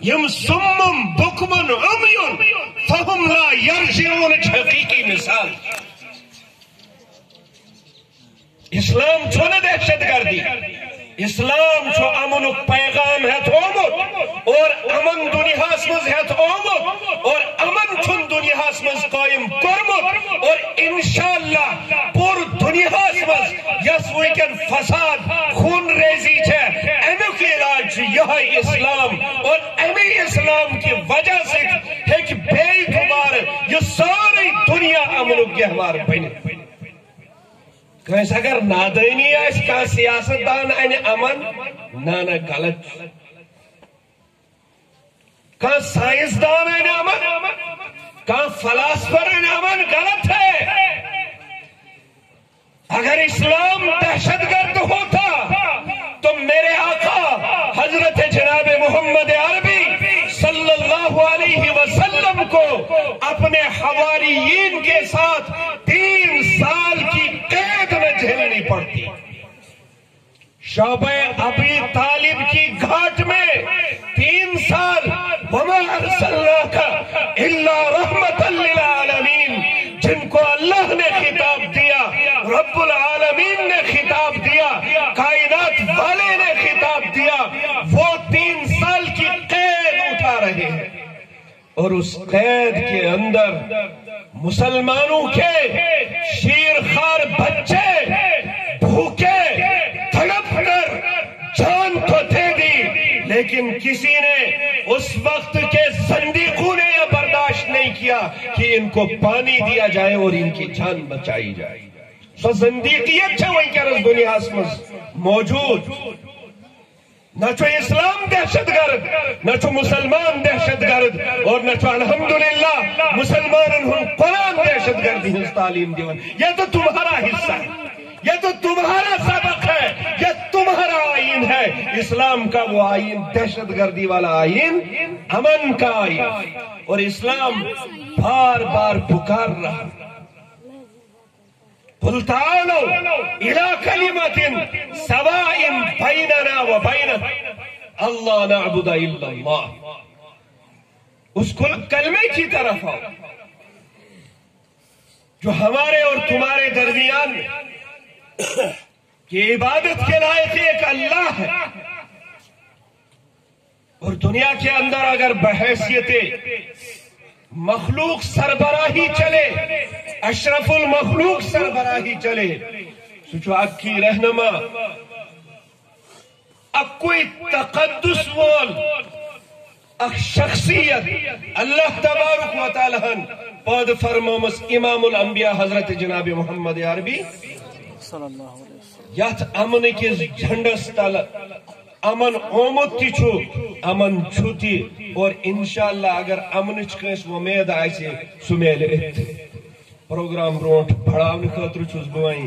M سمم بکمن عمیون فہم لا یرجعون حقیقی مثال اسلام چھونے دہشت گردی اسلام چھو امن پیغام ہے تھومت اور امن دنیا مز ہے تھومت اور امن چھن دنیا مز قائم کرمت اور انشاءاللہ پور دنیا مز یس ویکن فساد خون ریزی چھے امیک علاج یہ اسلام اور امی اسلام کی وجہ سے ایک بے دوبار یہ ساری دنیا امن گہوار بنے کہیں اگر نادانی ہے اس کا سیاست دان این امن نانا غلط کہاں سائنس دان این امن کہاں فلاسفر این امن غلط ہے اگر اسلام دہشت گرد ہوتا تو میرے آقا حضرت جناب محمد عربی صلی اللہ علیہ وسلم کو اپنے حواریین کے ساتھ 3 سال کی قید میں جھیلنی پڑتی شعبہ ابی طالب کی گھاٹ میں 3 سال وما ارسلناک الا رحمتا للعالمین جن کو اللہ نے خطاب دیا رب العالمین نے خطاب دیا کائنات والے نے خطاب دیا وہ 3 سال کی قید اٹھا رہے ہیں اور اس قید کے اندر مسلمانوں کے شیرخوار بچے بھوکے تڑپ کر جان کو دے دی لیکن کسی نے اس وقت کے زندیقوں نے یہ برداشت نہیں کیا کہ ان کو پانی دیا جائے اور ان کی جان بچائی جائے سو زندیقیت چھے وہی کیا رس دنیا اسمز موجود نہ چھو اسلام دہشت گرد نہ چھو مسلمان دہشت گرد اور نہ چھو الحمدللہ مسلمان انہوں قرآن دہشت گردی ہنس تعلیم دیون یہ تو تمہارا حصہ ہے یہ تو تمہارا سبق ہے یہ تمہارا آئین ہے اسلام کا وہ آئین دہشت گردی والا آئین امن کا آئین اور اسلام بار بار پکار رہا قل تعالوا الى كلمة سواء بيننا وبينكم اللہ نعبد الا اللہ اس کلمے کی طرف آؤ جو ہمارے اور تمہارے درمیان کہ عبادت کے لائق ایک اللہ ہے اور دنیا کے اندر اگر بحیثیت مخلوق سربراہی چلے اشرف المخلوق سربراہی چلے سوچو اکی رہنما اکوئی تقدس وول اک شخصیت اللہ تبارک و تعالیٰ پاد فرمامس امام الانبیاء حضرت جناب محمد عربی یات امن کے جھنڈس تل امن اومت تی چھو امن چھوتی اور انشاءاللہ اگر امن چکنس ومید آئیسے سمیل ات پروگرام برونٹ بڑھاون خاطر چھوز بوائیں